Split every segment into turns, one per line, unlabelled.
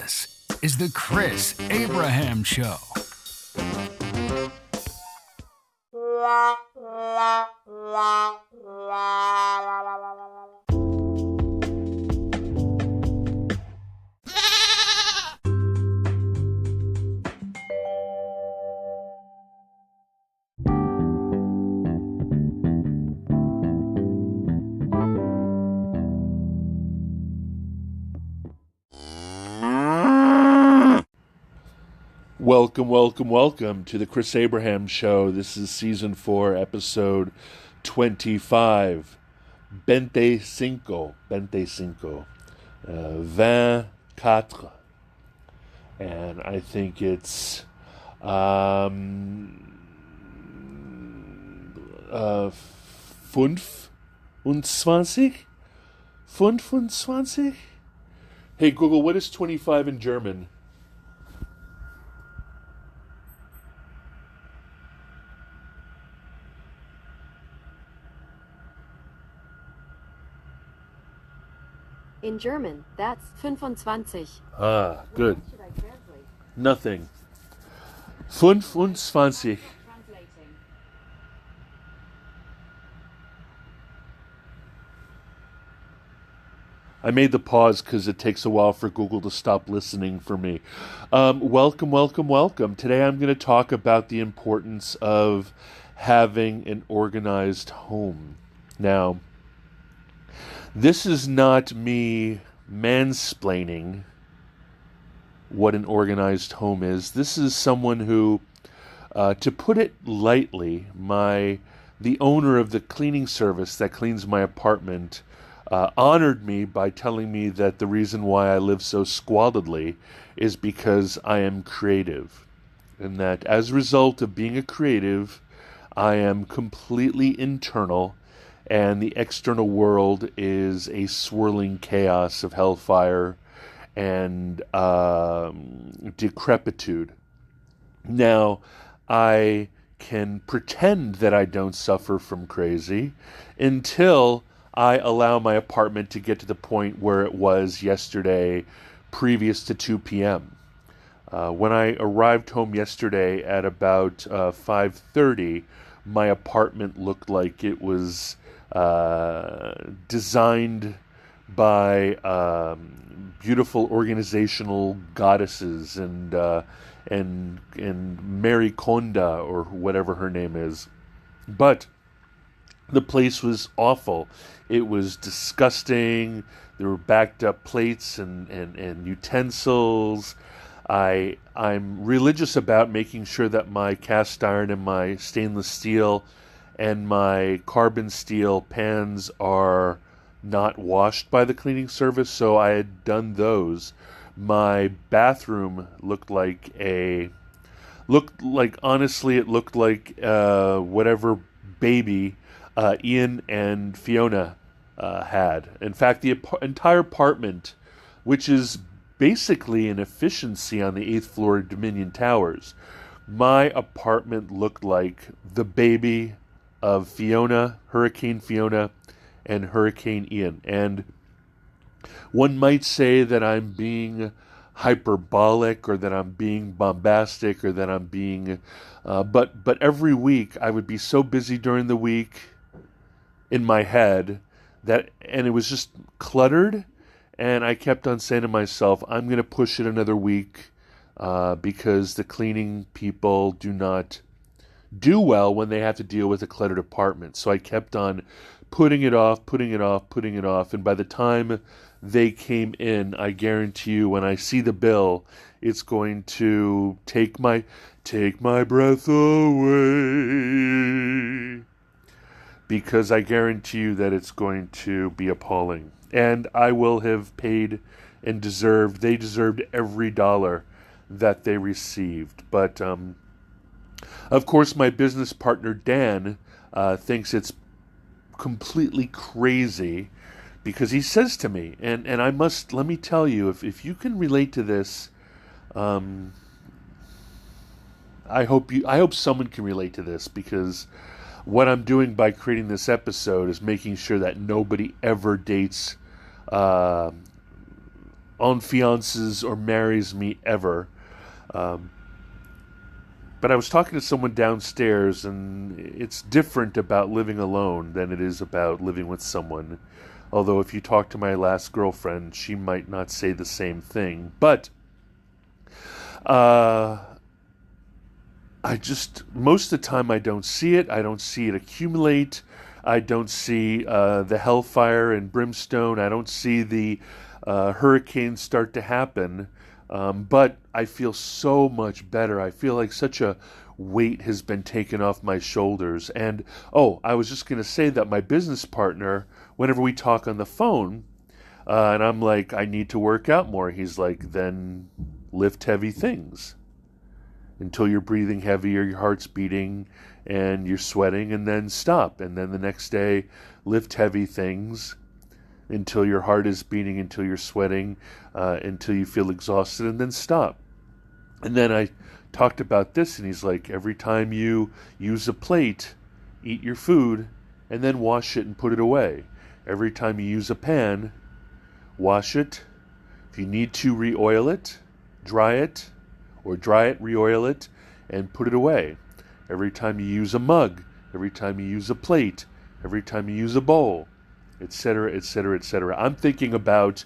This is the Chris Abraham Show.
Welcome to the Chris Abraham Show. This is Season 4, Episode 25. 25. 24. And I think it's 25? 25? Hey Google, what is 25 in German?
In German, that's 25.
Ah, good.
What should I translate?
Nothing. 25.
Translating.
I made the pause because it takes a while for Google to stop listening for me. Welcome. Today I'm going to talk about the importance of having an organized home. Now, this is not me mansplaining what an organized home is. This is someone who, to put it lightly, the owner of the cleaning service that cleans my apartment honored me by telling me that the reason why I live so squalidly is because I am creative. And that as a result of being a creative, I am completely internal, and the external world is a swirling chaos of hellfire and decrepitude. Now, I can pretend that I don't suffer from crazy until I allow my apartment to get to the point where it was yesterday, previous to 2 p.m. When I arrived home yesterday at about 5:30, my apartment looked like it was designed by beautiful organizational goddesses and Mary Konda, or whatever her name is. But the place was awful. It was disgusting. There were backed up plates and utensils. I'm religious about making sure that my cast iron and my stainless steel and my carbon steel pans are not washed by the cleaning service, so I had done those. My bathroom looked like whatever baby Ian and Fiona had. In fact, the entire apartment, which is basically an efficiency on the 8th floor of Dominion Towers, my apartment looked like the baby of Hurricane Fiona, and Hurricane Ian. And one might say that I'm being hyperbolic, or that I'm being bombastic, or that I'm being... but every week I would be so busy during the week in my head and it was just cluttered, and I kept on saying to myself, I'm going to push it another week because the cleaning people do not do well when they have to deal with a cluttered apartment. So I kept on putting it off, and by the time they came in, I guarantee you, when I see the bill, it's going to take my breath away, because I guarantee you that it's going to be appalling. And I will have paid and they deserved every dollar that they received. But of course, my business partner Dan thinks it's completely crazy, because he says to me, and let me tell you, if you can relate to this, I hope someone can relate to this, because what I'm doing by creating this episode is making sure that nobody ever dates enfiances or marries me ever. But I was talking to someone downstairs, and it's different about living alone than it is about living with someone. Although if you talk to my last girlfriend, she might not say the same thing. But most of the time I don't see it. I don't see it accumulate. I don't see the hellfire and brimstone. I don't see the hurricanes start to happen. But I feel so much better. I feel like such a weight has been taken off my shoulders. And, I was just going to say that my business partner, whenever we talk on the phone, and I'm like, I need to work out more. He's like, then lift heavy things until you're breathing heavier, your heart's beating, and you're sweating, and then stop. And then the next day, lift heavy things until your heart is beating, until you're sweating, until you feel exhausted, and then stop. And then I talked about this, and he's like, every time you use a plate, eat your food, and then wash it and put it away. Every time you use a pan, wash it. If you need to, re-oil it, dry it, re-oil it, and put it away. Every time you use a mug, every time you use a plate, every time you use a bowl, etc., etc., etc. I'm thinking about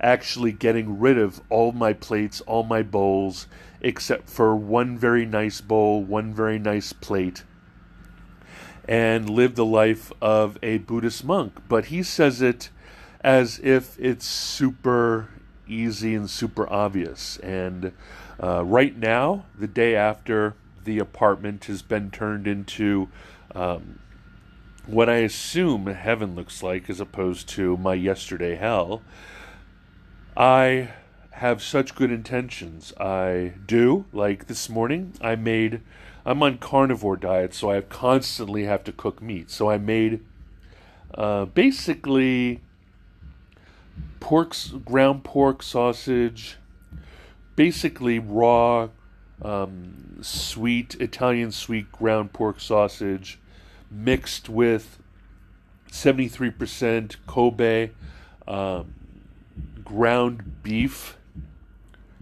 actually getting rid of all my plates, all my bowls, except for one very nice bowl, one very nice plate, and live the life of a Buddhist monk. But he says it as if it's super easy and super obvious. And right now, the day after the apartment has been turned into what I assume heaven looks like as opposed to my yesterday hell, I have such good intentions. I do. Like this morning, I'm on carnivore diet, so I constantly have to cook meat. So I made basically ground pork sausage, basically raw, Italian sweet ground pork sausage, mixed with 73% Kobe ground beef,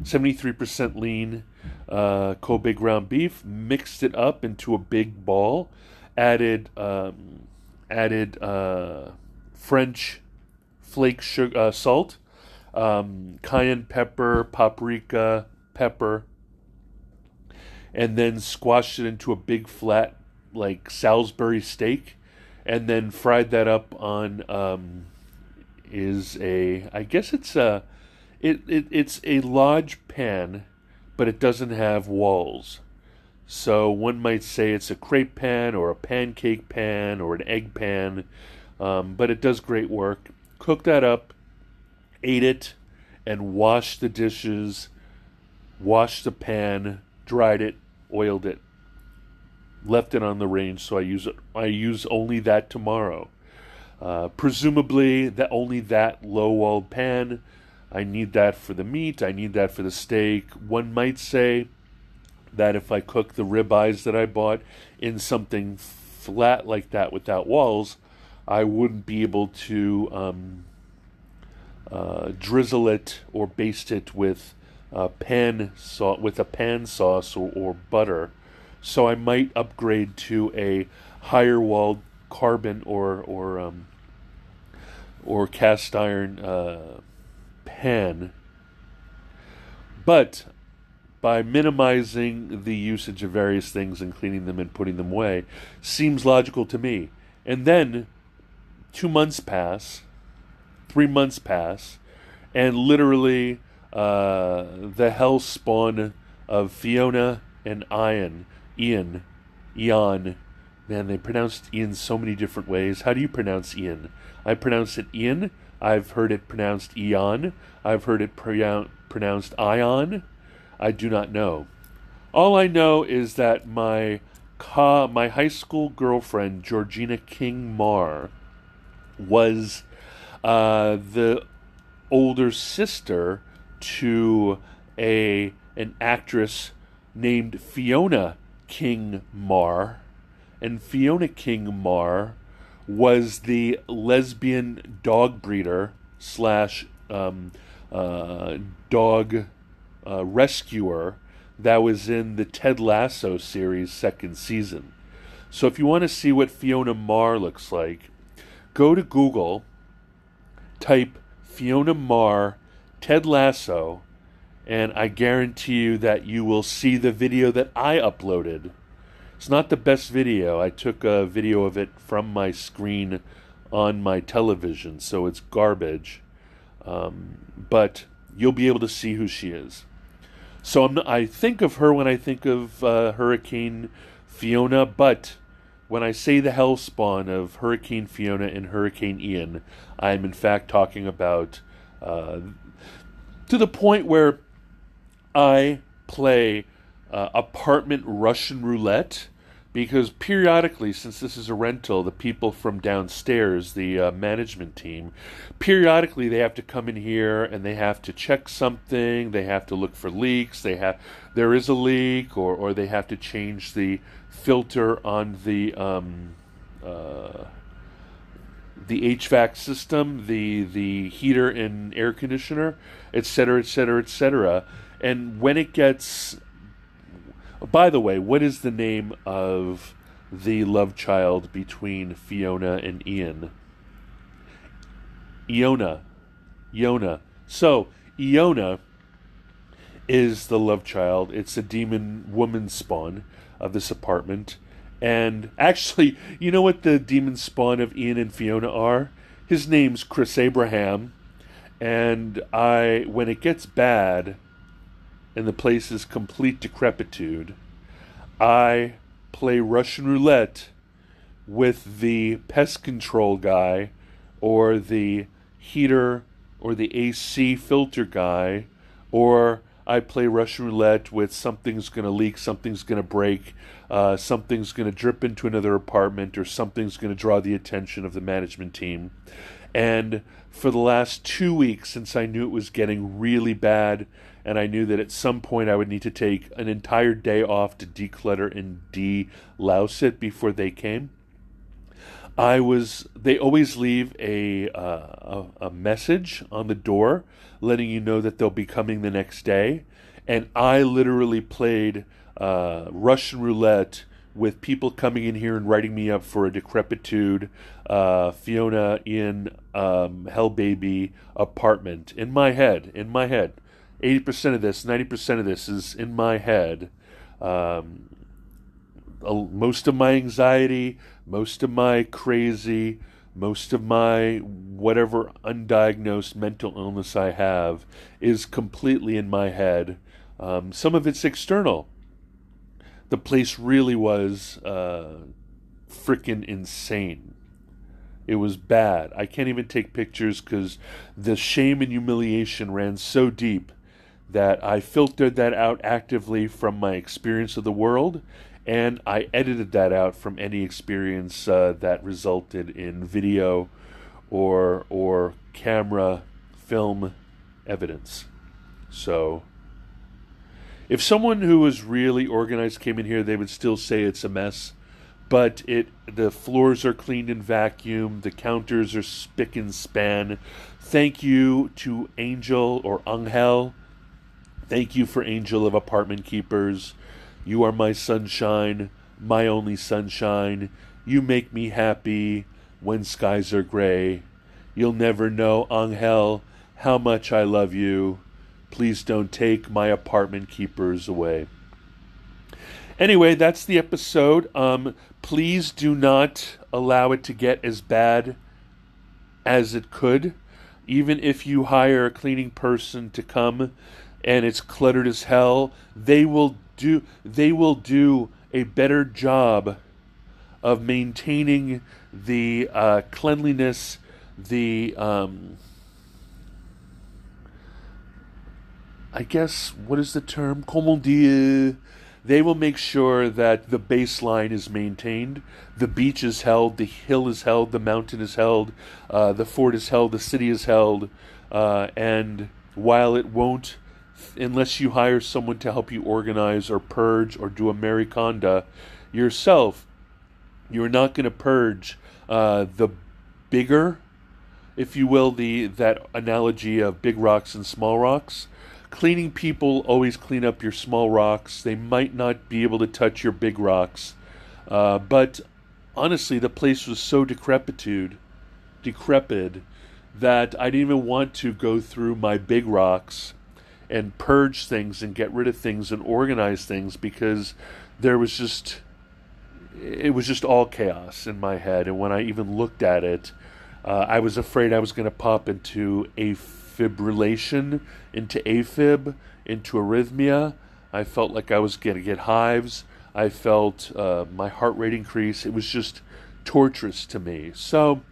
73% lean Kobe ground beef, mixed it up into a big ball, added French flake sugar, salt, cayenne pepper, paprika, pepper, and then squashed it into a big flat like Salisbury steak, and then fried that up on it's a large pan, but it doesn't have walls. So one might say it's a crepe pan or a pancake pan or an egg pan, but it does great work. Cooked that up, ate it, and washed the dishes, washed the pan, dried it, oiled it, left it on the range. So I use only that tomorrow. Presumably only that low-walled pan. I need that for the meat. I need that for the steak. One might say that if I cook the ribeyes that I bought in something flat like that without walls, I wouldn't be able to drizzle it or baste it with a pan sauce or butter. So I might upgrade to a higher walled carbon or cast iron pan. But by minimizing the usage of various things and cleaning them and putting them away seems logical to me. And then 2 months pass, 3 months pass, and literally the hell spawn of Fiona and Ian, man, they pronounced Ian so many different ways. How do you pronounce Ian? I pronounce it Ian. I've heard it pronounced Eon. I've heard it pronounced Ion. I do not know. All I know is that my high school girlfriend, Georgina King Marr, was the older sister to an actress named Fiona King Marr. And Fiona King Marr was the lesbian dog breeder / dog rescuer that was in the Ted Lasso series second season. So if you want to see what Fiona Marr looks like, go to Google, type Fiona Marr Ted Lasso, and I guarantee you that you will see the video that I uploaded. It's not the best video. I took a video of it from my screen on my television, so it's garbage. But you'll be able to see who she is. So I think of her when I think of Hurricane Fiona, but when I say the hellspawn of Hurricane Fiona and Hurricane Ian, I am in fact talking about to the point where I play apartment Russian roulette, because periodically, since this is a rental, the people from downstairs, the management team, periodically they have to come in here and they have to check something, they have to look for leaks, there is a leak, or they have to change the filter on the HVAC system, the heater and air conditioner, etc., etc., etc. And when it gets... By the way, what is the name of the love child between Fiona and Ian? Iona. So, Iona is the love child. It's a demon woman spawn of this apartment. And actually, you know what the demon spawn of Ian and Fiona are? His name's Chris Abraham. And when it gets bad and the place is complete decrepitude, I play Russian roulette with the pest control guy, or the heater or the AC filter guy, or I play Russian roulette with something's going to leak, something's going to break, something's going to drip into another apartment, or something's going to draw the attention of the management team. And for the last 2 weeks, since I knew it was getting really bad, and I knew that at some point I would need to take an entire day off to declutter and de-louse it before they came, they always leave a message on the door letting you know that they'll be coming the next day. And I literally played Russian roulette with people coming in here and writing me up for a decrepitude Fiona in Hell Baby apartment in my head. 80% of this, 90% of this is in my head. Most of my anxiety, most of my crazy, most of my whatever undiagnosed mental illness I have is completely in my head. Some of it's external. The place really was freaking insane. It was bad. I can't even take pictures because the shame and humiliation ran so deep that I filtered that out actively from my experience of the world, and I edited that out from any experience that resulted in video or camera film evidence. So if someone who was really organized came in here, they would still say it's a mess. But the floors are cleaned and vacuumed, the counters are spick and span. Thank you to Angel or Angel. Thank you for Angel of Apartment Keepers. You are my sunshine, my only sunshine. You make me happy when skies are gray. You'll never know, Angel, how much I love you. Please don't take my apartment keepers away. Anyway, that's the episode. Please do not allow it to get as bad as it could. Even if you hire a cleaning person to come and it's cluttered as hell, they will do a better job of maintaining the cleanliness, the I guess, what is the term? Comment dire? They will make sure that the baseline is maintained, the beach is held, the hill is held, the mountain is held, the fort is held, the city is held, and while it won't, unless you hire someone to help you organize or purge or do a Marie Kondo yourself, you're not going to purge the bigger, if you will, the that analogy of big rocks and small rocks. Cleaning people always clean up your small rocks. They might not be able to touch your big rocks, but honestly, the place was so decrepit, that I didn't even want to go through my big rocks and purge things and get rid of things and organize things, because there was just it was just all chaos in my head. And when I even looked at it, I was afraid I was going to pop into afibrillation, into AFib, into arrhythmia. I felt like I was going to get hives. I felt my heart rate increase. It was just torturous to me. So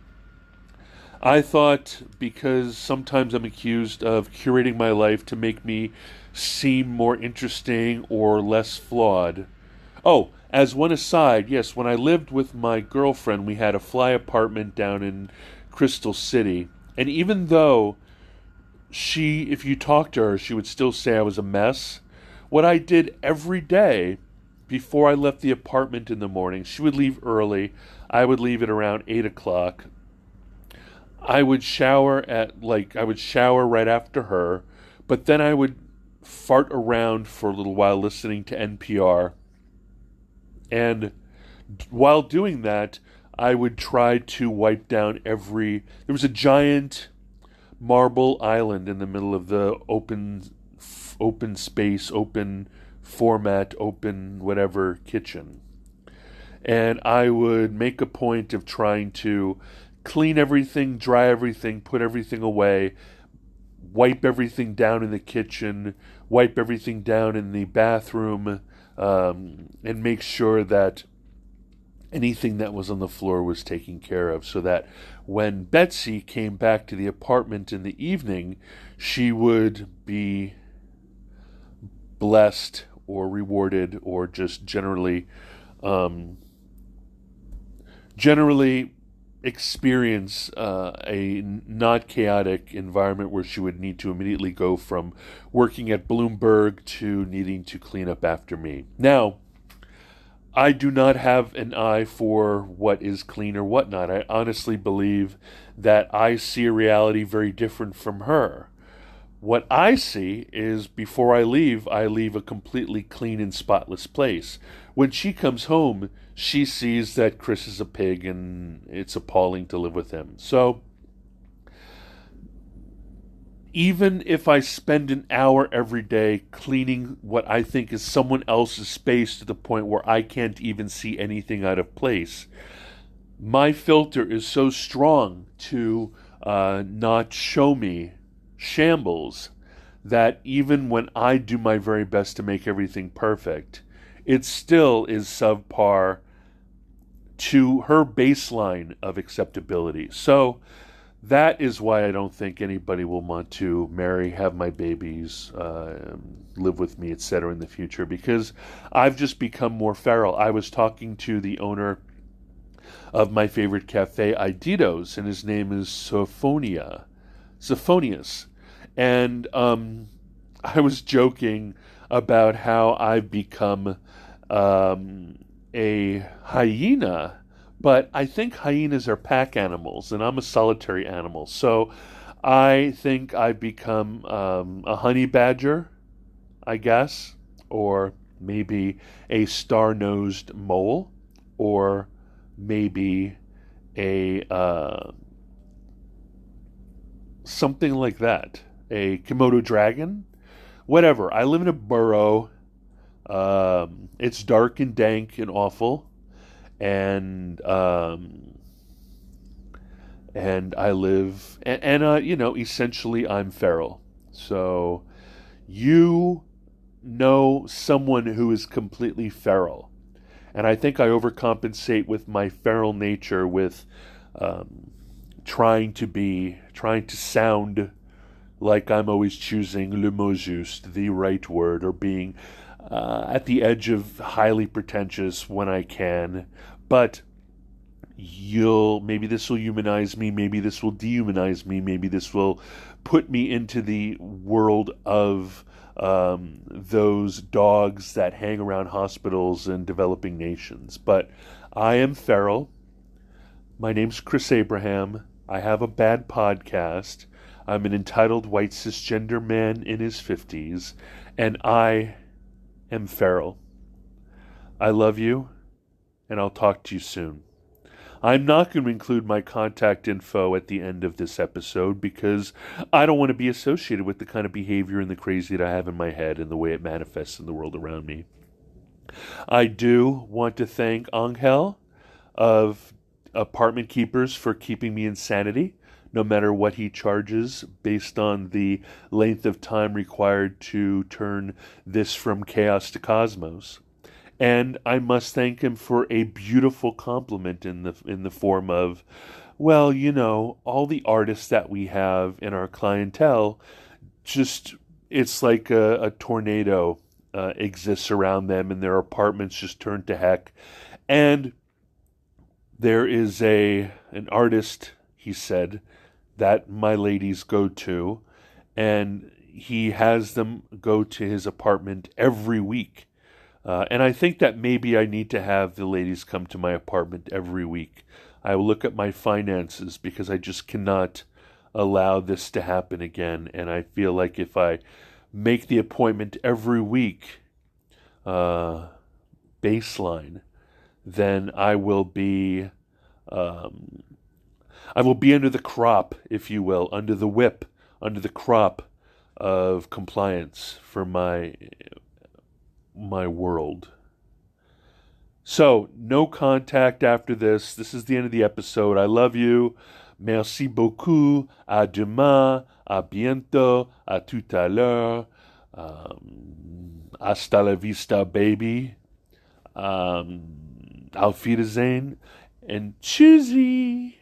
I thought, because sometimes I'm accused of curating my life to make me seem more interesting or less flawed. Oh, as one aside, yes, when I lived with my girlfriend, we had a fly apartment down in Crystal City. And even though if you talked to her, she would still say I was a mess. What I did every day before I left the apartment in the morning, she would leave early. I would leave at around 8 o'clock. I would shower right after her, but then I would fart around for a little while listening to NPR. And while doing that, I would try to wipe down there was a giant marble island in the middle of the open space, open format, open whatever kitchen. And I would make a point of trying to clean everything, dry everything, put everything away, wipe everything down in the kitchen, wipe everything down in the bathroom, and make sure that anything that was on the floor was taken care of, so that when Betsy came back to the apartment in the evening, she would be blessed or rewarded, or just generally experience a not chaotic environment where she would need to immediately go from working at Bloomberg to needing to clean up after me. Now, I do not have an eye for what is clean or whatnot. I honestly believe that I see a reality very different from her. What I see is, before I leave a completely clean and spotless place. When she comes home, she sees that Chris is a pig, and it's appalling to live with him. So, even if I spend an hour every day cleaning what I think is someone else's space to the point where I can't even see anything out of place, my filter is so strong to not show me shambles, that even when I do my very best to make everything perfect, it still is subpar to her baseline of acceptability. So that is why I don't think anybody will want to marry, have my babies, live with me, etc. in the future, because I've just become more feral. I was talking to the owner of my favorite cafe, Iditos, and his name is Sophonius. And I was joking about how I've become a hyena, but I think hyenas are pack animals, and I'm a solitary animal. So I think I've become a honey badger, I guess, or maybe a star-nosed mole, or maybe a something like that. A Komodo dragon, whatever. I live in a burrow. It's dark and dank and awful, and I live, essentially I'm feral. So you know someone who is completely feral, and I think I overcompensate with my feral nature with trying to sound like I'm always choosing le mot juste, the right word, or being at the edge of highly pretentious when I can. But maybe this will humanize me, maybe this will dehumanize me, maybe this will put me into the world of those dogs that hang around hospitals in developing nations. But I am feral. My name's Chris Abraham. I have a bad podcast. I'm an entitled white cisgender man in his 50s, and I am feral. I love you, and I'll talk to you soon. I'm not going to include my contact info at the end of this episode because I don't want to be associated with the kind of behavior and the crazy that I have in my head and the way it manifests in the world around me. I do want to thank Angel of Apartment Keepers for keeping me in sanity, no matter what he charges, based on the length of time required to turn this from chaos to cosmos. And I must thank him for a beautiful compliment in the form of, well, you know, all the artists that we have in our clientele, just, it's like a tornado exists around them, and their apartments just turn to heck. And there is an artist, he said, that my ladies go to, and he has them go to his apartment every week. And I think that maybe I need to have the ladies come to my apartment every week. I will look at my finances because I just cannot allow this to happen again. And I feel like if I make the appointment every week, baseline, then I will be under the crop, if you will, under the whip, under the crop of compliance for my world. So, no contact after this. This is the end of the episode. I love you. Merci beaucoup. À demain. À bientôt. À tout à l'heure. Hasta la vista, baby. Auf Wiedersehen. And tschüssi.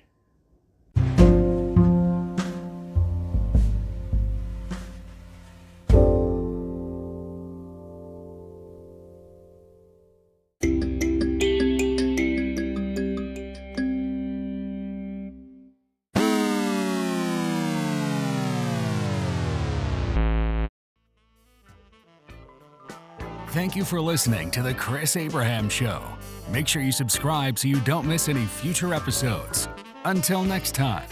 Thank you for listening to The Chris Abraham Show. Make sure you subscribe so you don't miss any future episodes. Until next time.